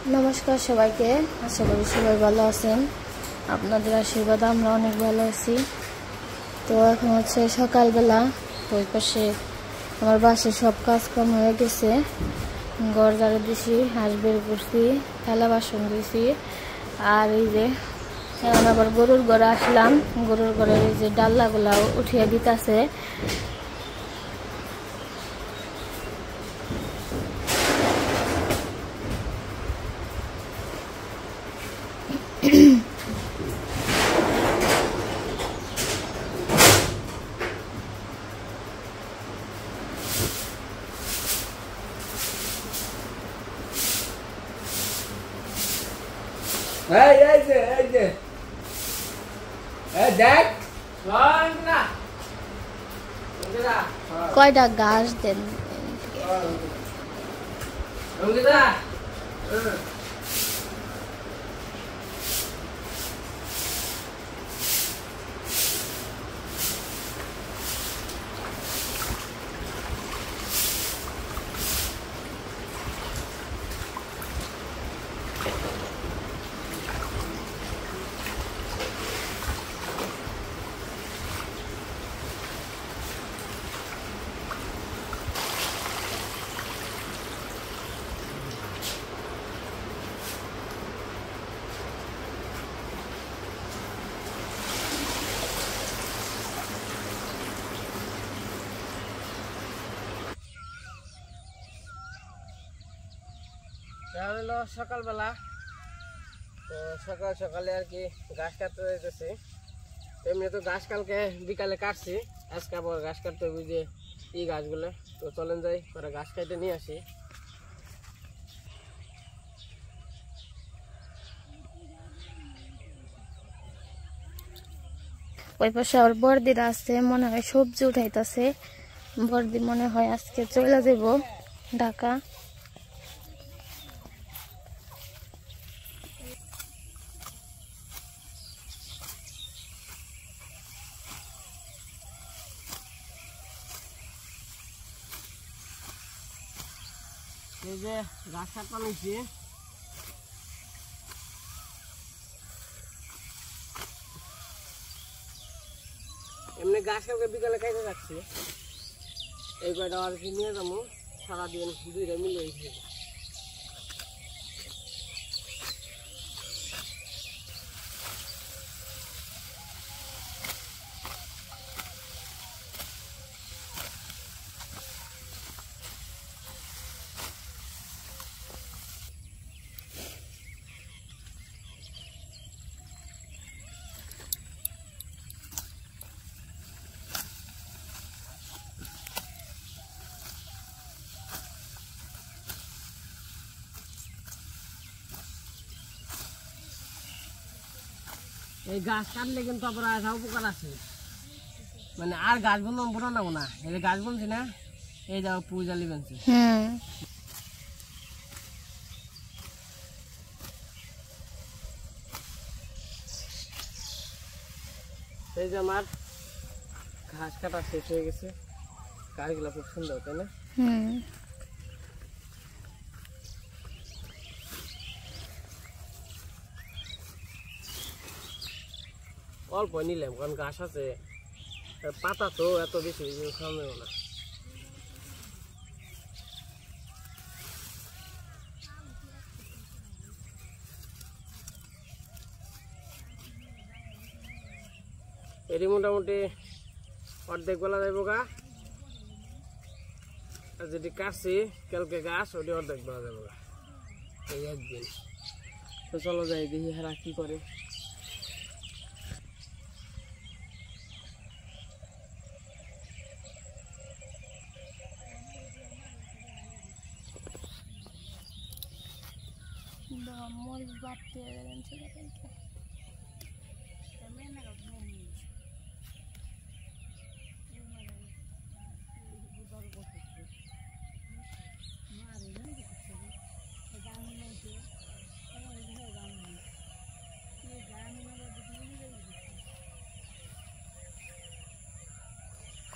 नमस्कार सबाइके आशा करी सबाई भालो आছেন আপনাদের আশীর্বাদে আমরা অনেক ভালো আছি। তো এখন হচ্ছে সকালবেলা, তো ওই পাশে আমার বাসায় সব কাজ কাম হয়ে গেছে, ঘর ঝাড়ু দিছি, হাঁস বের করছি, থালা বাসন দিছি। আর এই যে এখন আবার গরুর ঘরে আসলাম, গরুর ঘরে এই যে ডাল্লাগুলা উঠিয়ে দিতেছে। কয়টা ঘাস দেন সকাল বেলা। তো সকাল সকালে আর কি ঘাস কাটতে যাইতেছি। এমনি তো ঘাস কালকে বিকালে কাটছি, আজকে আবার ঘাস কাটতে বুঝে এই গাছগুলো। তো চলেন যাই করে ঘাস কাটে নিয়ে আসি। ওই পাশে আবার বর্দিরা আছে, মনে হয় সবজি উঠাইতেছে। বর্দি মনে হয় আজকে চলে যাব ঢাকা। এই যে ঘাস কাটতে নিয়েছি, এমনি ঘাস কালকে বিকালে খাইতে যাচ্ছি। এই কয়টা আর কি নিয়ে যাবো, সারাদিন দুইটা মিলে হয়েছে। এই গাছ কাটলে কিন্তু আবার একটা উপকার আছে, মানে আর গাছ বন্ধ বড় নেবো না। এই যে গাছ বলছি না, এই যাও পুজালি বানছি। এই যে আমার ঘাস কাটা শেষ হয়ে গেছে, গাছগুলো খুব সুন্দর, তাই না? অল্প নিলাম কারণ ঘাস আছে, পাতা তো এত বেশি খাওয়ানো না। এটি মোটামুটি অর্ধেক বেলা যাইব গা, আর যেটি কাটছি কালকে গাছ ওটি অর্ধেক বেলা যাবো গা, এই একদিন। তো চলো যাই দেখি হেরা কি করে। মরিচ বাড়তে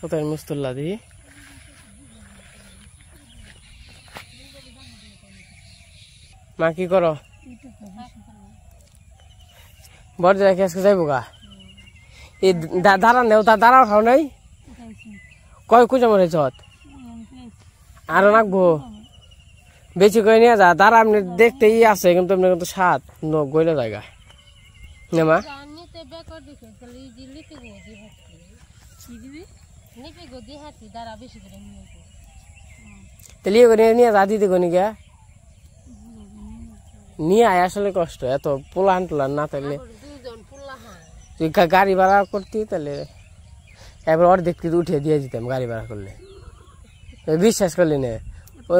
কোথায় মুস্তুল্লা দি মা কি করো বড় জায়গা আজকে যাইব গা এই দাঁড়া নেও তা দাঁড়াও খাও নাই কয় কুচা মরে চত আরো রাখবো বেশি করে নিয়ে যা দাঁড়া আপনি দেখতে ই আছে কিন্তু আপনি কিন্তু স্বাদ গইলে জায়গা না মা তাহলে করে নিয়ে যা দিতে কোনি গে নিয়ে আয় আসলে কষ্ট এত পোলান টোলান না তাহলে তুই গাড়ি ভাড়া করতি তাহলে এবার অর্ধেক উঠে দিয়ে দিতাম গাড়ি ভাড়া করলে বিশ্বাস করলি না ও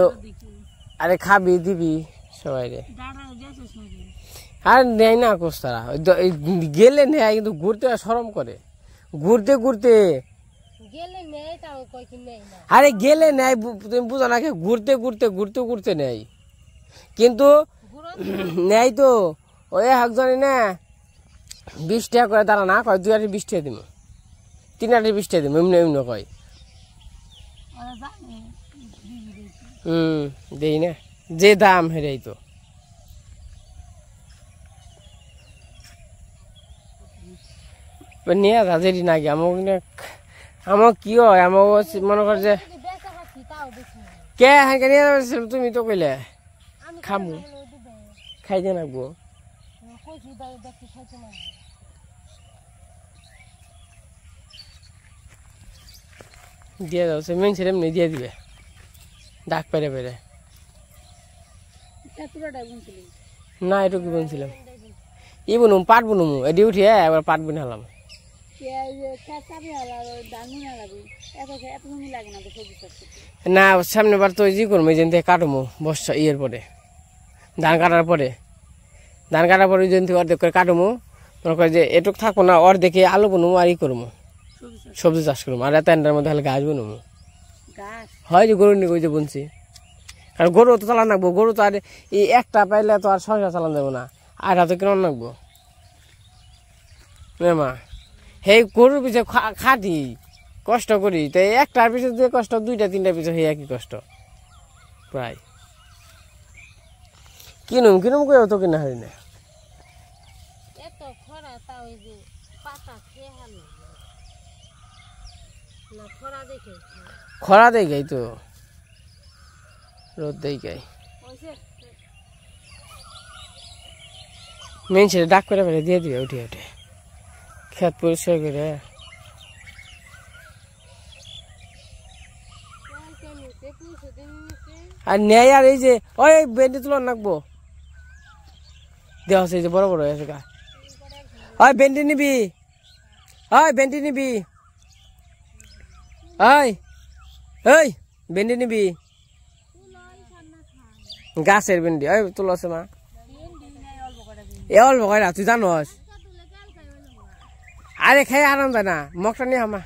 আরে খাবি দিবি সবাই রে আর নেয় না কোস্তারা গেলে নেয় কিন্তু ঘুরতে সরম করে ঘুরতে ঘুরতে আরে গেলে নেয় তুমি বুঝো না ঘুরতে ঘুরতে ঘুরতে ঘুরতে নেয় কিন্তু নেয় তো ওই একজনে না 20 টাকা করে দাঁড়া না কয় 2 আটি 20 টাকা দিব 3 আটি 20 টাকা দিব এমনি এমনি কয় দেই না যে দাম হেরাই তো নিয়ে যাদেরই নাকি আমার কি হয় আমার মনে কর যে কে হ্যাঁ নিয়ে যাচ্ছিল তুমি তো কইলে খামু খাইতে নাকবো দিয়ে দাও সে মেন ছেলে এমনি দিয়ে দিবে ডাক পেরে পেরে না এটুকু বলছিলাম ই বুনুম পাট বুনুম এটি উঠিয়ে এবার পাট বুনালাম না সামনে বার তো ই করবো যেন থেকে কাটবো বর্ষা ইয়ের পরে ধান কাটার পরে ওই জন্য থেকে অর্ধেক করে কাটবো মনে করে যে এটুক থাকবো না অর্ধেকে আলু বুনবো আর ই করবো সবজি চাষ করবো আর এত এন্ডার মধ্যে হলে গাছ বুনবো হয় যে গরু নিয়ে যে বুনছি কারণ গরু তো চালান রাখবো গরু তো আর এই একটা পাইলে তো আর সংসার চালান যাবো না আর হাতে কেমন রাখবো মা সেই গরুর পিছিয়ে খাটি কষ্ট করি তো একটার পিছিয়ে যে কষ্ট 2টা 3টা পিছিয়ে সেই একই কষ্ট প্রায় কিনুম করে তো কিনা হয় না খরা দেই গাই তো রোদ দেই গাই মেন ছেলে ডাক করে ফেলে দিয়ে দিবে উঠে উঠে খেত পরিষ্কার করে আর নেয় আর এই যে ওই বেন্ডি তুলন নাকবো দেওয়া যে বড় বড় হয়েছে গা ওই বেন্ডি নিবি ওই বেন্ডি নিবি গাছের বেন্ডি ওই তুলো আছে মা এ অল্প কয় না তুই জানোস আরে খাই আরাম যায় না মগটা নিয়ে আমা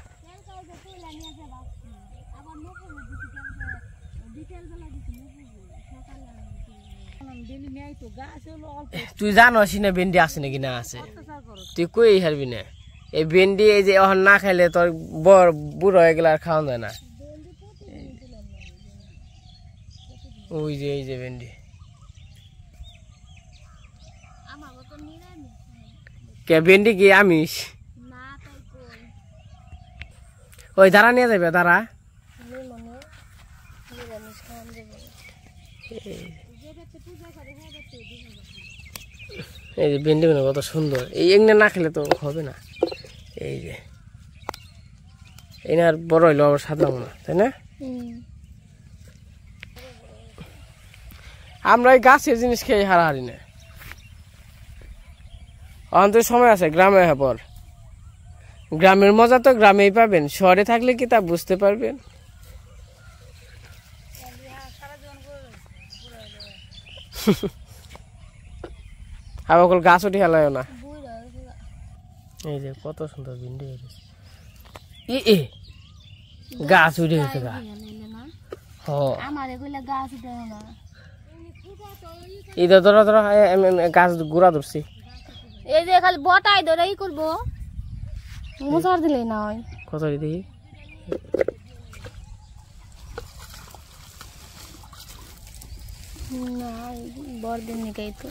তুই জানোস না ভেন্ডি আছে নাকি না আছে তুই কই হারবি না এই ভেন্ডি এই যে এখন না খাইলে তোর বড় বুড়ো হয়ে গেলে আর খাওয়া যায় না ওই যে এই যে ভেন্ডি কে ভেন্ডি কি আমিষ ওই দাঁড়া নিয়ে যাবে দাঁড়া এই যে ভেন্ডি কত সুন্দর এই এমনি না খেলে তো হবে না এই যে এই না আর বড় হইলো আবার স্বাদ লাগবো না তাই না আমরা এই গাছের জিনিস খেয়ে হারাহারি না অন্তর সময় আছে গ্রামে পর গ্রামের মজা তো গ্রামেই পাবেন শহরে থাকলে কি তা বুঝতে পারবেন আবার গাছ উঠে হেলায় না এই যে কত সুন্দর ভিন্ডি এ গাছ উঠে গেছে গা এটা ধরো ধরো গাছ গুড়া ধরছি এই যে খালি বটাই ধরে ই করবো মোচার দিলে না হয় কত দেখি না বড়দিন নিকাই তো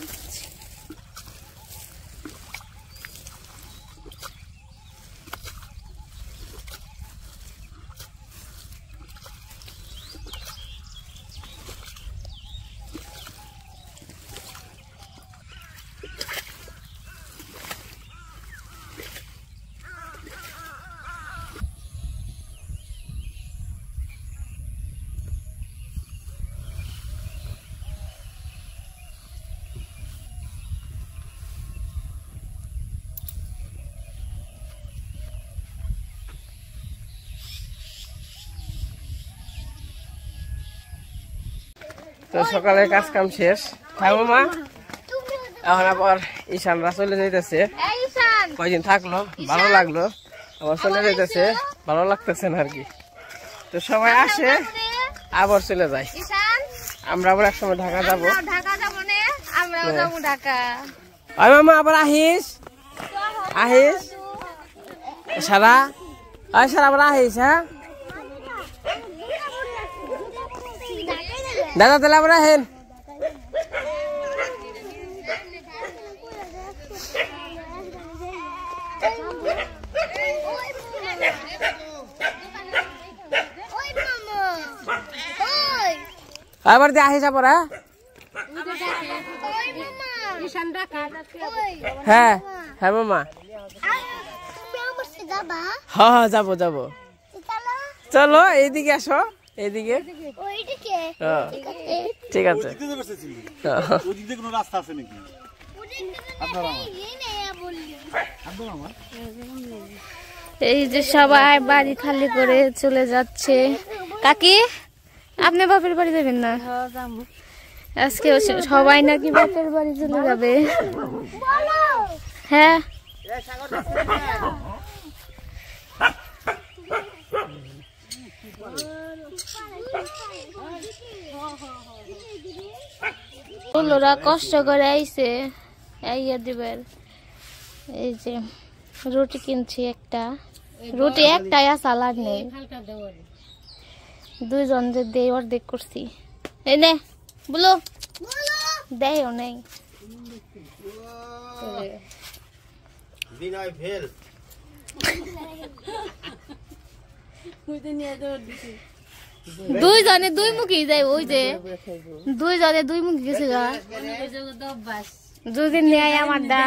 তো সকালে কাজ কাম শেষ খাবো মা এখন আবার ঈশানরা চলে যাইতেছে কয়দিন থাকলো ভালো লাগলো আবার চলে যাইতেছে ভালো লাগতেছে না আর কি তো সবাই আসে আবার চলে যায় আমরা আবার একসময় ঢাকা যাবো মামা আবার আহিস আহিস সারা সারা আবার আহিস হ্যাঁ দাদা তাহলে আবার আহেন আবার দিয়ে আহিস আবার হ্যাঁ হ্যাঁ মামা হ্যাঁ হ্যাঁ যাবো যাবো চলো এইদিকে আসো এইদিকে ঠিক আছে এই যে সবাই বাড়ি খালি করে চলে যাচ্ছে কাকি আপনি বাপের বাড়ি যাবেন না আজকে সবাই নাকি বাপের বাড়ি চলে যাবে হ্যাঁ ওরা কষ্ট করে আইছে আইয়া দিবেন এই যে রুটি কিনছি একটা রুটি একটাই সালাদ নেই দুইজন যে দেই অর্ধেক করছি এই নে বলো দেও নেই দুইজনে দুই মুখী যাই ওই যে দুইজনে দুই মুখী গেছে গা দুদিন নেই আমার দা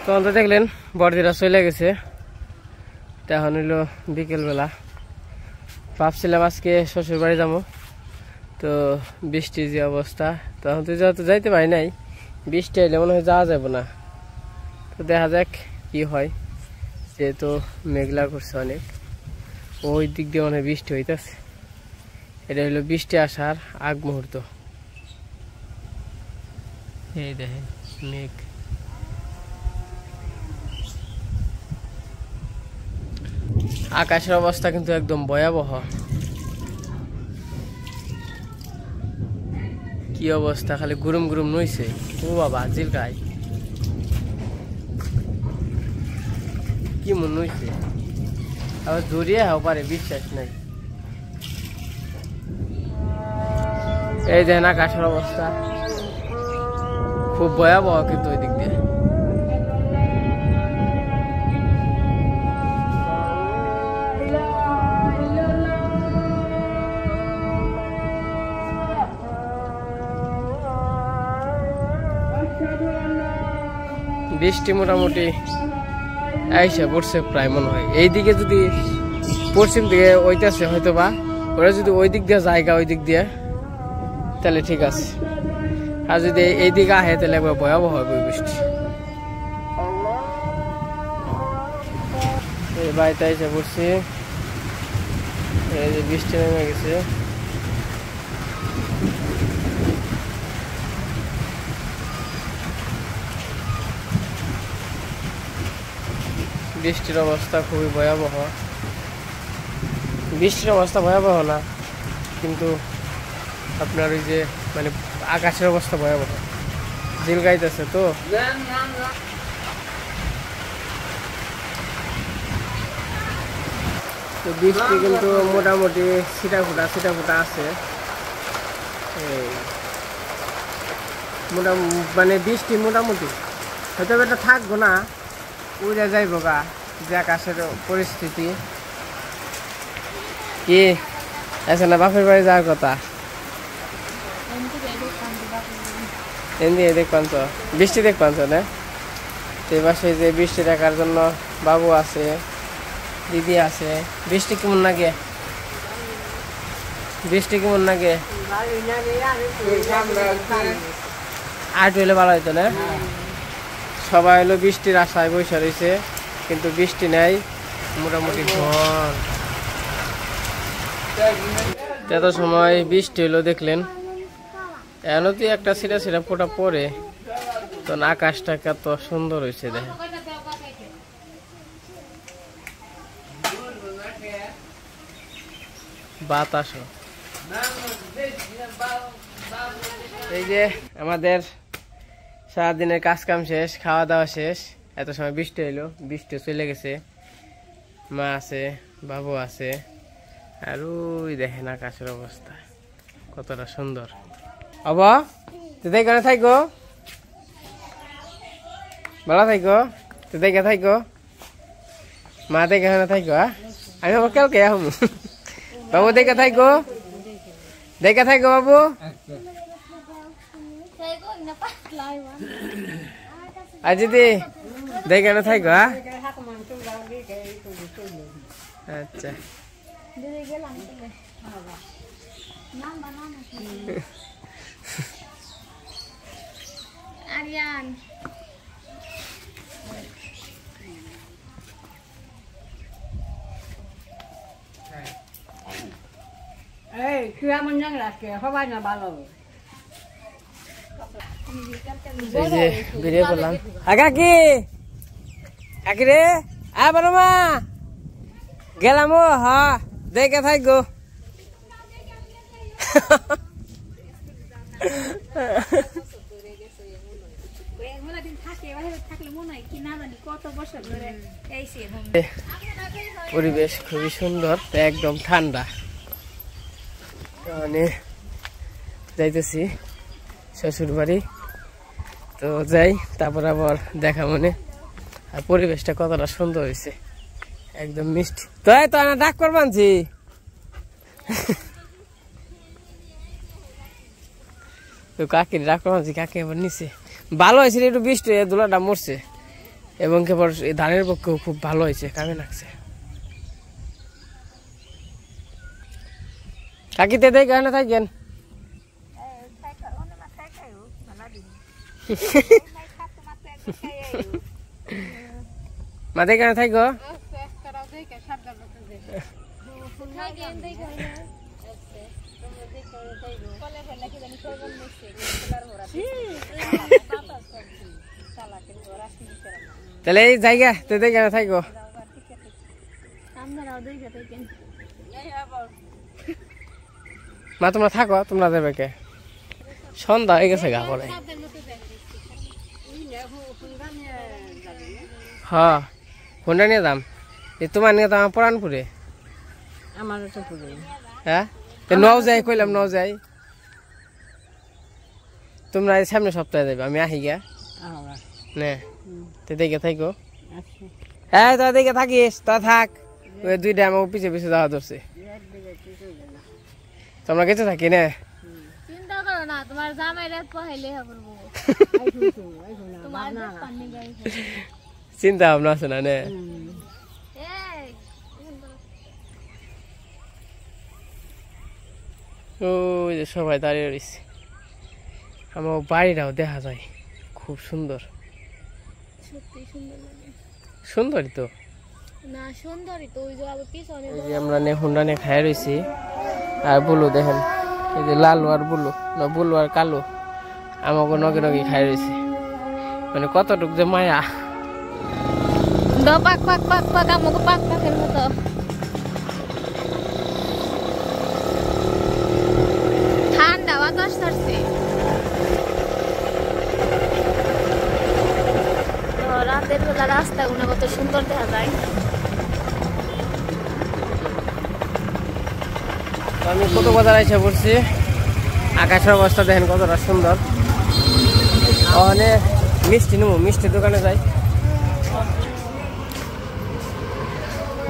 তখন তো দেখলেন বড়দিরা চলে গেছে এখন হইলো বিকেল বেলা ভাবছিলাম আজকে শ্বশুর বাড়ি যাবো তো বৃষ্টির যে অবস্থা তখন তো যেহেতু যাইতে পারি নাই বৃষ্টি এলে মনে হয় যাওয়া যাবো না তো দেখা যাক কি হয় যেহেতু মেঘলা করছে অনেক ওই দিক দিয়ে মনে হয় বৃষ্টি হইতেছে এটা হলো বৃষ্টি আসার আগ মুহূর্ত এই দেখেন মেঘ আকাশের অবস্থা কিন্তু একদম ভয়াবহ কি অবস্থা খালি গুরুম গুরুম নইছে ও বাবা জিলকাই কি মন নইছে আবার জড়িয়ে হাও পারে বিশ্বাস নাই এই দেখেন আকাশের অবস্থা খুব ভয়াবহ কিন্তু ওই দিক দিয়ে বৃষ্টি মোটামুটি আইসা পড়ছে প্রায় মনে হয় এইদিকে যদি পশ্চিম দিকে ওইটাছে হয়তো বা ওরা যদি ওই দিক দিয়ে জায়গা ওই দিক দিয়ে তাহলে ঠিক আছে আর যদি এই দিকে আহে তাহলে একবার ভয়াবহ হবে বৃষ্টি এই বাড়িতে আইসা পড়ছি এই যে বৃষ্টি নেমে গেছে বৃষ্টির অবস্থা খুবই ভয়াবহ বৃষ্টির অবস্থা ভয়াবহ না কিন্তু আপনার ওই যে মানে আকাশের অবস্থা ভয়াবহ জিল গাইতেছে তো তো বৃষ্টি কিন্তু মোটামুটি ছিটা ফুটা আছে। এই মানে বৃষ্টি মোটামুটি হয়তো এটা থাকবো না, উড়ে যাইব গা, যে আকাশের পরিস্থিতি কি আছে না। বাপের বাড়ি যাওয়ার কথা, এমনি দেখবান তো, বৃষ্টি দেখবান তো না। এই পাশে যে বৃষ্টি দেখার জন্য বাবু আছে, দিদি আছে। বৃষ্টি কেমন লাগে? বৃষ্টি কেমন লাগে? আর হইলে ভালো হইতো না। সবাই হলো বৃষ্টির আশায় বসে রয়েছে, কিন্তু বৃষ্টি নেই, মোটামুটি ঝড়। এত সময় বৃষ্টি হলো দেখলেন, এনতি একটা ছিটা ফোটা পরে, তো আকাশটা কত সুন্দর হয়েছে দেখেন। বাতাস, এই যে আমাদের সারাদিনের কাজ কাম শেষ, খাওয়া দাওয়া শেষ। এত সময় বৃষ্টি এলো, বৃষ্টি চলে গেছে। মা আছে, বাবু আছে, আর ওই দেখেন আকাশের অবস্থা কতটা সুন্দর। অবা তুই দেখে থাকো, ভালো থাকো, তুই দেখে থাকো, মা দেখে থাকো। আমি আবার কালকে আহম। বাবু দেখে থাকো, দেখে থাকো বাবু। আর যদি দেখে থাকো। আচ্ছা আরিয়ান ভিডিও করলাম। কাকি কাকি রে আবার মা গেলাম। ও হ্যাঁ দেখে থাকো। পরিবেশ খুবই সুন্দর, একদম ঠান্ডা। মানে যাইতেছি শ্বশুর বাড়ি, তো যাই, তারপর আবার দেখা মনে। আর পরিবেশটা কতটা সুন্দর হয়েছে, একদম মিষ্টি। তো এই তো আমি ডাক করবানছি, তো কাকির ডাক করবানছি, কাকি আবার নিচে। ভালো হয়েছে, একটু বৃষ্টি দোলাটা মরছে, এবং কেবল ধানের পক্ষেও খুব ভালো হয়েছে, কামে লাগছে। কাকিতে দেখ না থাকেন। মা দেখে না থাকো। তাহলে এই জায়গা তো দেখে না থাকো। মা তোমরা থাকো, তোমরা দেবে কে? সন্ধ্যা হয়ে গেছে গা পরে। হ্যাঁ কোনটা নিয়ে দাম? তোমার নিয়ে দাম পরানপুরে। হ্যাঁ নও যাই, কইলাম নও যাই। তোমরা সামনে সপ্তাহে দেবে, আমি আহি গা নে, দেখে থাকো। হ্যাঁ তা দেখে থাকিস, তা থাক। ওই দুইটা আমার পিছে পিছে যাওয়া ধরছে, তোমরা গেছে থাকি না। চিন্তা করো না, তোমার জামাইরে পহাইলে হবে। চিন্তা ভাবনা আছে না নে। ওই যে সবাই দাঁড়িয়ে রয়েছে, আমার বাড়িটাও দেখা যায়, খুব সুন্দর। সুন্দরই তো না, সুন্দরই তো। ওই যে আবার পিছনে এই যে আমরা হুন্ডা নিয়ে খাই রয়েছি। আর বুলু দেখেন, এই যে লালু আর বুলু, না বুলু আর কালু আমাকে নগে নগে খাই রয়েছে। মানে কতটুক যে মায়া। পাক পাক পাক পাক, আমাকে পাক পাকের মতো। ঠান্ডা বাতাস ছাড়ছে। রাতের বেলা রাস্তাগুলো কত সুন্দর দেখা যায়। আমি কত বাজার এসে পড়ছি। আকাশের অবস্থা দেখেন কতটা সুন্দর। ওখানে মিষ্টি নেবো, মিষ্টির দোকানে যাই।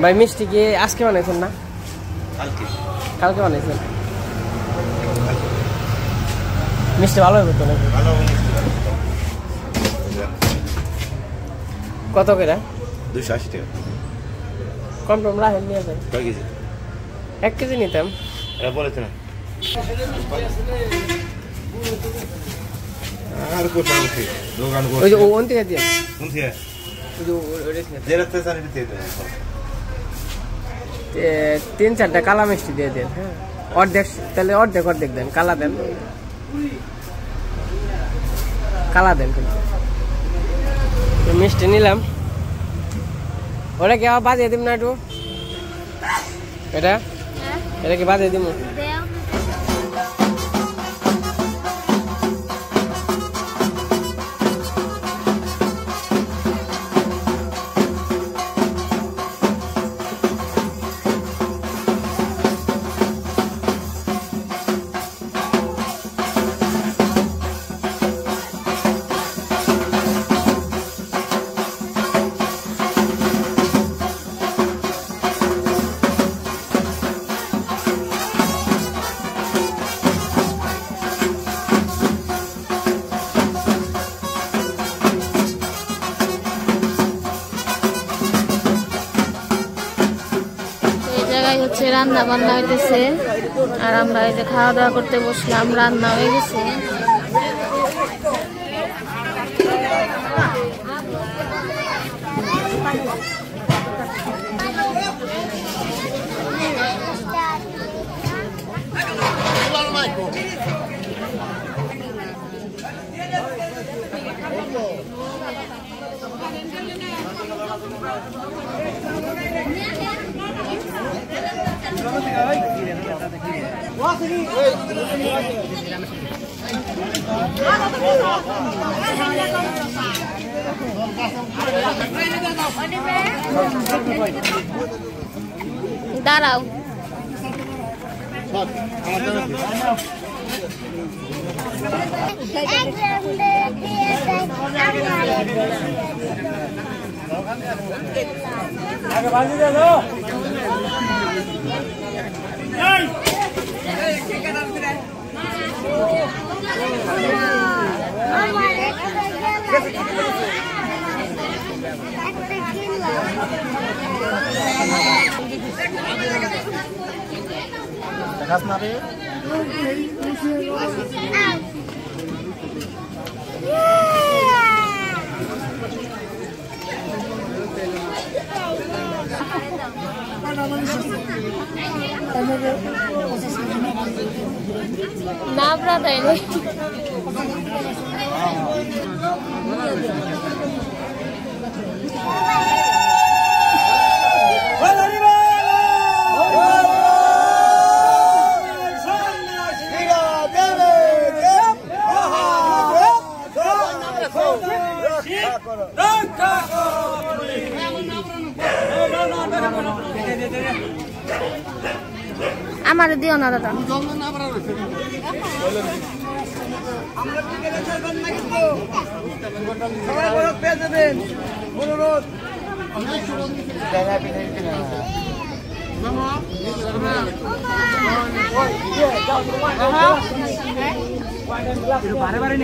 ভাই মিষ্টি কি আজকে বানাইছেন না কালকে বানাইছেন? মিষ্টি ভালো হবে তো নাকি? কত করে? 280 টাকা। কম টম রাখেন নিয়ে যাই। 1 কেজি নিতাম। এটা বলেছে না আর কোথাও উঠে দোকান ওই যে ওন থেকে দিয়ে কোন থেকে ওই যে ওরে থেকে যে রাখতে জানি দিতে দেন 3-4টা কালা মিষ্টি দিয়ে দেন। হ্যাঁ অর্ধেক, তাহলে অর্ধেক দেন, কালা দেন, কালা দেন। কিন্তু মিষ্টি নিলাম। ওরা কি আবার বাজিয়ে দিব না একটু? এটা কি বাজিয়ে দিব? হচ্ছে রান্না বান্না হইতেছে আর আমরা এই যে খাওয়া দাওয়া করতে বসলাম। রান্না হয়ে গেছে। দাঁড়াও আগে বাজি দে দাও। খাস না রে না আমরা তাই না আমার দিও না দাদা। বারে বারে